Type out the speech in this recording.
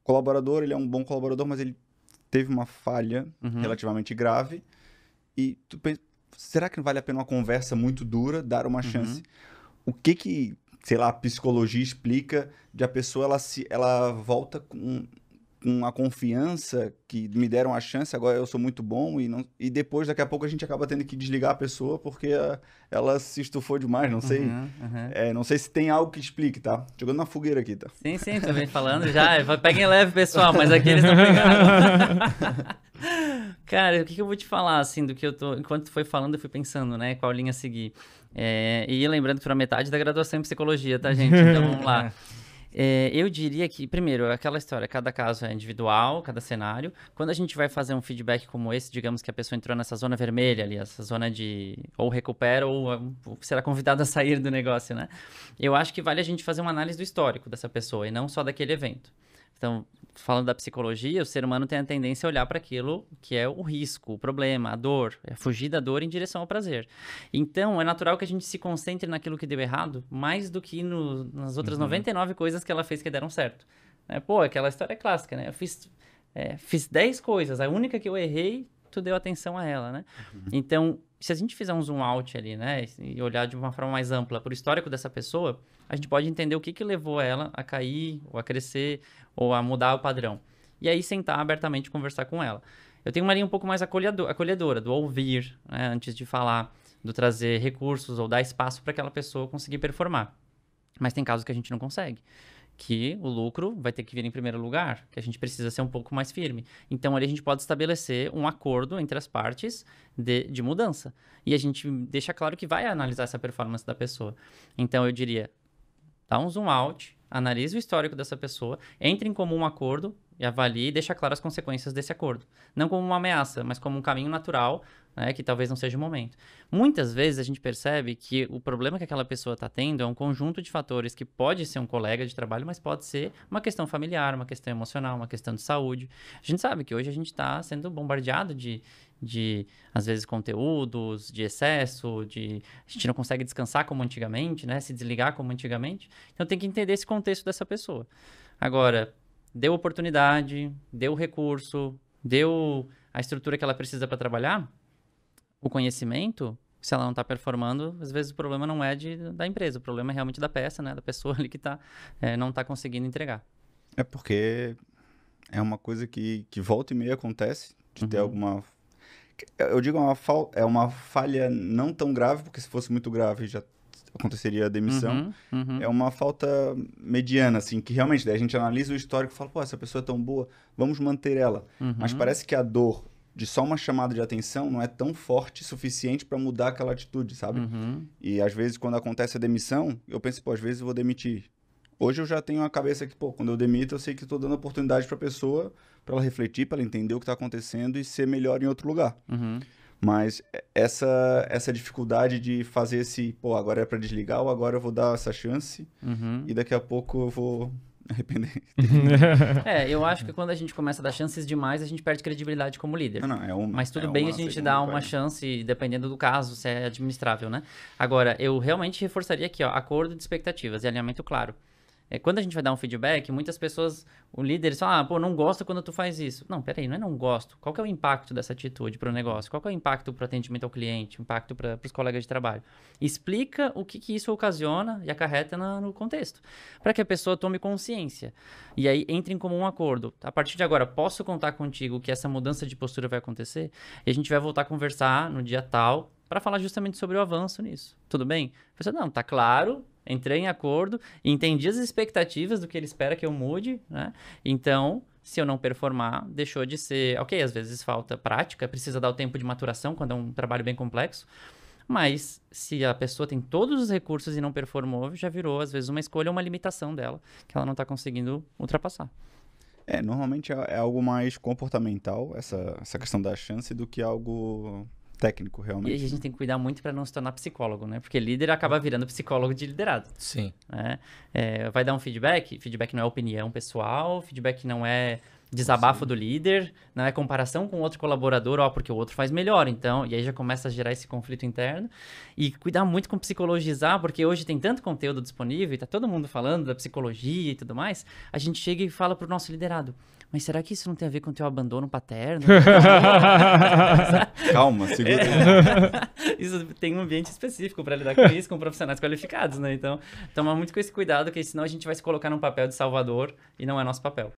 colaborador, ele é um bom colaborador, mas ele teve uma falha relativamente grave. E tu pensa, será que não vale a pena uma conversa muito dura, dar uma chance? O que, sei lá, a psicologia explica de a pessoa, ela volta com a confiança que me deram a chance, agora eu sou muito bom, e depois, daqui a pouco, a gente acaba tendo que desligar a pessoa porque ela se estufou demais, não sei. Não sei se tem algo que explique, tá? Jogando na fogueira aqui, tá? Sim, tu vem falando já. Peguem leve, pessoal, mas aqui eles não pegaram. Cara, o que eu vou te falar, assim, do que eu tô... Enquanto tu foi falando, eu fui pensando, né, qual linha seguir. E lembrando que foi a metade da graduação em psicologia, tá, gente? Então, vamos lá. Eu diria que, primeiro, aquela história, cada caso é individual, cada cenário. Quando a gente vai fazer um feedback como esse, digamos que a pessoa entrou nessa zona vermelha ali, essa zona de ou recupera ou será convidada a sair do negócio, né? Eu acho que vale a gente fazer uma análise do histórico dessa pessoa e não só daquele evento. Então, falando da psicologia, o ser humano tem a tendência a olhar para aquilo que é o risco, o problema, a dor, fugir da dor em direção ao prazer. Então, é natural que a gente se concentre naquilo que deu errado, mais do que nas outras 99 coisas que ela fez que deram certo. Pô, aquela história é clássica, né? Eu fiz 10 coisas, a única que eu errei, tu deu atenção a ela, né? Então, se a gente fizer um zoom out ali, né, e olhar de uma forma mais ampla para o histórico dessa pessoa, a gente pode entender o que levou ela a cair, ou a crescer, ou a mudar o padrão. E aí sentar abertamente e conversar com ela. Eu tenho uma linha um pouco mais acolhedora, do ouvir, né, antes de falar, do trazer recursos ou dar espaço para aquela pessoa conseguir performar. Mas tem casos que a gente não consegue, que o lucro vai ter que vir em primeiro lugar, que a gente precisa ser um pouco mais firme. Então, ali a gente pode estabelecer um acordo entre as partes de mudança. E a gente deixa claro que vai analisar essa performance da pessoa. Então, eu diria, dá um zoom out, analise o histórico dessa pessoa, entre em comum acordo e avalie e deixa claro as consequências desse acordo. Não como uma ameaça, mas como um caminho natural, né, que talvez não seja o momento. Muitas vezes a gente percebe que o problema que aquela pessoa está tendo é um conjunto de fatores que pode ser um colega de trabalho, mas pode ser uma questão familiar, uma questão emocional, uma questão de saúde. A gente sabe que hoje a gente está sendo bombardeado de às vezes, conteúdos, de excesso, a gente não consegue descansar como antigamente, né? Se desligar como antigamente. Então, tem que entender esse contexto dessa pessoa. Agora, deu oportunidade, deu recurso, deu a estrutura que ela precisa para trabalhar, o conhecimento, se ela não está performando, às vezes o problema não é da empresa, o problema é realmente da peça, né? Da pessoa ali que não está conseguindo entregar. É porque é uma coisa que volta e meia acontece, de ter alguma... Eu digo é uma falha não tão grave, porque se fosse muito grave já aconteceria a demissão. É uma falta mediana, assim, que realmente daí a gente analisa o histórico e fala, pô, essa pessoa é tão boa, vamos manter ela. Mas parece que a dor de só uma chamada de atenção não é tão forte o suficiente para mudar aquela atitude, sabe? E às vezes, quando acontece a demissão, eu penso, pô, às vezes eu vou demitir. Hoje eu já tenho a cabeça que, pô, quando eu demito, eu sei que estou dando oportunidade para a pessoa, para ela refletir, para ela entender o que está acontecendo e ser melhor em outro lugar. Mas essa dificuldade de fazer pô, agora é para desligar ou agora eu vou dar essa chance e daqui a pouco eu vou arrepender. Eu acho que quando a gente começa a dar chances demais, a gente perde credibilidade como líder. Mas tudo bem a gente dar uma chance, dependendo do caso, se é administrável, né? Agora, eu realmente reforçaria aqui, ó, acordo de expectativas e alinhamento claro. Quando a gente vai dar um feedback, muitas pessoas, o líder, fala, pô, não gosto quando tu faz isso. Não, peraí, não gosto. Qual que é o impacto dessa atitude para o negócio? Qual que é o impacto para o atendimento ao cliente? O impacto para os colegas de trabalho? Explica o que isso ocasiona e acarreta no contexto, para que a pessoa tome consciência. E aí entre em comum acordo. A partir de agora, posso contar contigo que essa mudança de postura vai acontecer? E a gente vai voltar a conversar no dia tal para falar justamente sobre o avanço nisso. Tudo bem? A pessoa, não, tá claro... Entrei em acordo, entendi as expectativas do que ele espera que eu mude, né? Então, se eu não performar, deixou de ser... Ok, às vezes falta prática, precisa dar o tempo de maturação quando é um trabalho bem complexo, mas se a pessoa tem todos os recursos e não performou, já virou, às vezes, uma escolha ou uma limitação dela, que ela não está conseguindo ultrapassar. Normalmente é algo mais comportamental, essa questão da chance, do que algo... técnico, realmente. E a gente tem que cuidar muito para não se tornar psicólogo, né? Porque líder acaba virando psicólogo de liderado. Sim. Vai dar um feedback não é opinião pessoal, feedback não é desabafo do líder, não é comparação com outro colaborador, ó, porque o outro faz melhor, então, e aí já começa a gerar esse conflito interno. E cuidar muito com psicologizar, porque hoje tem tanto conteúdo disponível, e tá todo mundo falando da psicologia e tudo mais, a gente chega e fala pro nosso liderado, mas será que isso não tem a ver com o teu abandono paterno? Calma, segura. Isso tem um ambiente específico para lidar com isso, com profissionais qualificados, né? Então, tomar muito com esse cuidado, porque senão a gente vai se colocar num papel de salvador e não é nosso papel.